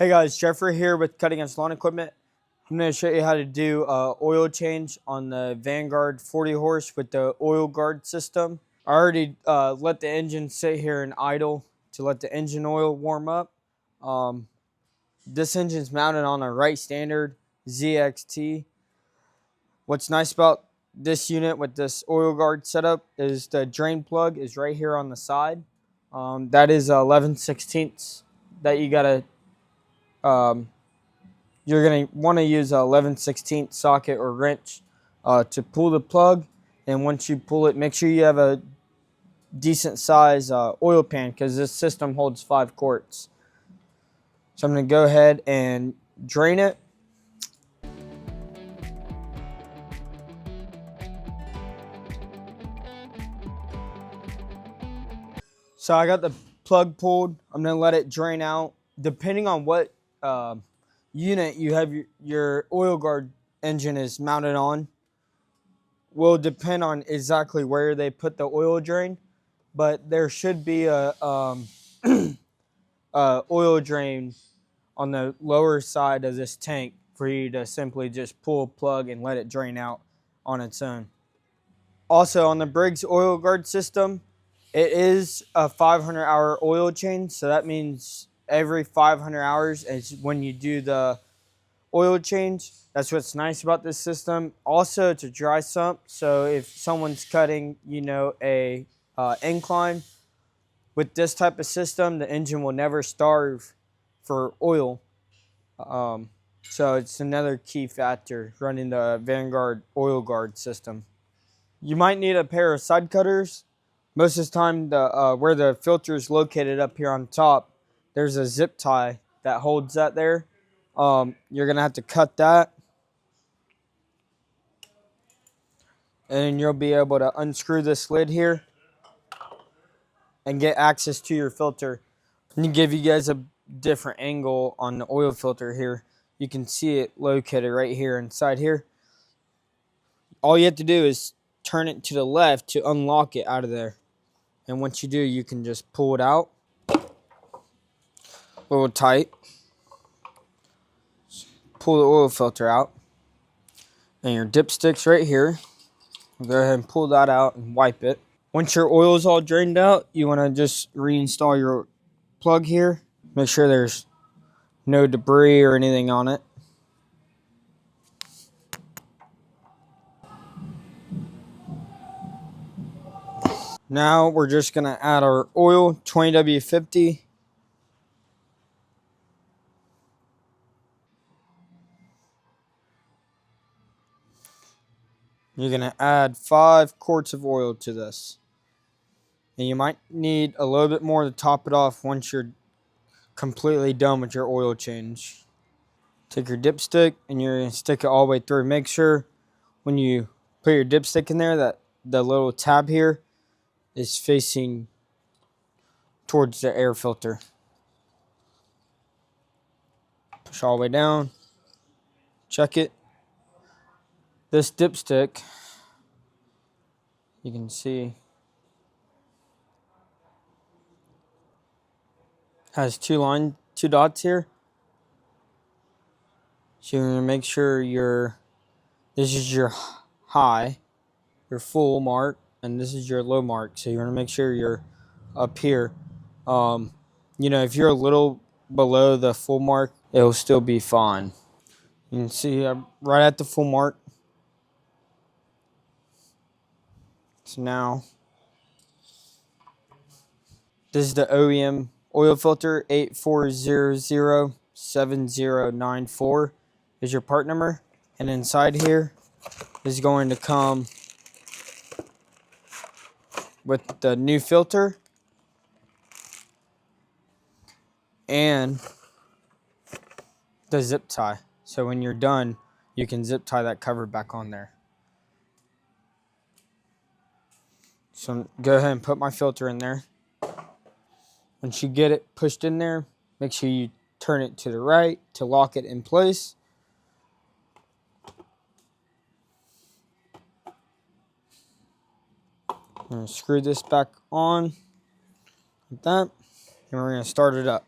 Hey guys, Jeffrey here with Cutting Edge Lawn Equipment. I'm going to show you how to do oil change on the Vanguard 40 horse with the oil guard system. I already let the engine sit here and idle to let the engine oil warm up. This engine's mounted on a Wright Stander ZXT. What's nice about this unit with this oil guard setup is the drain plug is right here on the side. That is 11/16 that you got to you're going to want to use a 11/16 socket or wrench to pull the plug. And once you pull it, make sure you have a decent size oil pan because this system holds 5 quarts. So I'm going to go ahead and drain it. So I got the plug pulled. I'm going to let it drain out. Depending on what unit you have your oil guard engine is mounted on will depend on exactly where they put the oil drain, but there should be a oil drain on the lower side of this tank for you to simply just pull a plug and let it drain out on its own. Also on the Briggs oil guard system, it is a 500-hour oil change, so that means every 500 hours is when you do the oil change. That's what's nice about this system. Also, it's a dry sump, so if someone's cutting, a incline with this type of system, the engine will never starve for oil. So it's another key factor running the Vanguard oil guard system. You might need a pair of side cutters. Most of the time, where the filter is located up here on top, there's a zip tie that holds that there. You're going to have to cut that. And you'll be able to unscrew this lid here and get access to your filter. Let me give you guys a different angle on the oil filter here. You can see it located right here inside here. All you have to do is turn it to the left to unlock it out of there. And once you do, you can just pull it out. A little tight. Pull the oil filter out. And your dipstick's right here. Go ahead and pull that out and wipe it. Once your oil is all drained out, you want to just reinstall your plug here. Make sure there's no debris or anything on it. Now we're just going to add our oil, 20W50. You're going to add 5 quarts of oil to this. And you might need a little bit more to top it off once you're completely done with your oil change. Take your dipstick and you're going to stick it all the way through. Make sure when you put your dipstick in there that the little tab here is facing towards the air filter. Push all the way down. Check it. This dipstick, you can see, has two dots here. So you're gonna make sure this is your high, your full mark, and this is your low mark. So you're gonna make sure you're up here. If you're a little below the full mark, it'll still be fine. You can see I'm right at the full mark. So now, this is the OEM oil filter, 84007094 is your part number. And inside here is going to come with the new filter and the zip tie. So when you're done, you can zip tie that cover back on there. So go ahead and put my filter in there. Once you get it pushed in there, make sure you turn it to the right to lock it in place. I'm going to screw this back on like that, and we're going to start it up.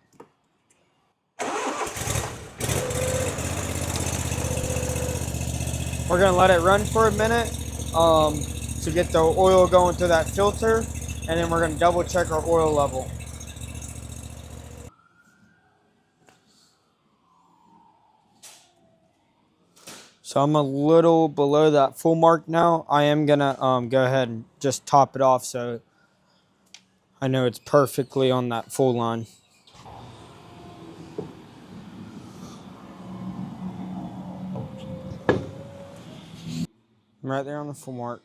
We're gonna let it run for a minute to get the oil going through that filter, and then we're gonna double check our oil level. So I'm a little below that full mark now. I am gonna go ahead and just top it off so I know it's perfectly on that full line. I'm right there on the full mark.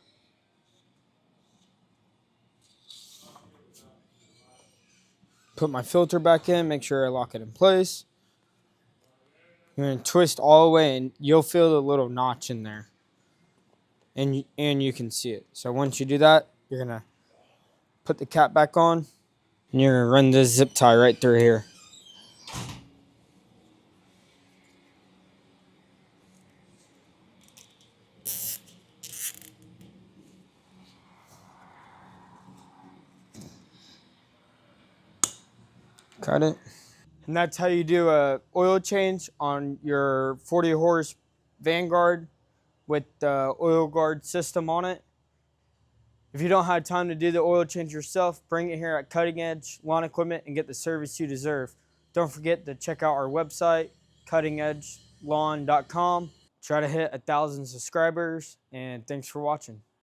Put my filter back in, make sure I lock it in place. You're gonna twist all the way and you'll feel the little notch in there. And you can see it. So once you do that, you're gonna put the cap back on and you're gonna run this zip tie right through here. Cut it. And that's how you do a oil change on your 40 horse Vanguard with the oil guard system on it. If you don't have time to do the oil change yourself, bring it here at Cutting Edge Lawn Equipment and get the service you deserve. Don't forget to check out our website, cuttingedgelawn.com. Try to hit 1,000 subscribers, and thanks for watching.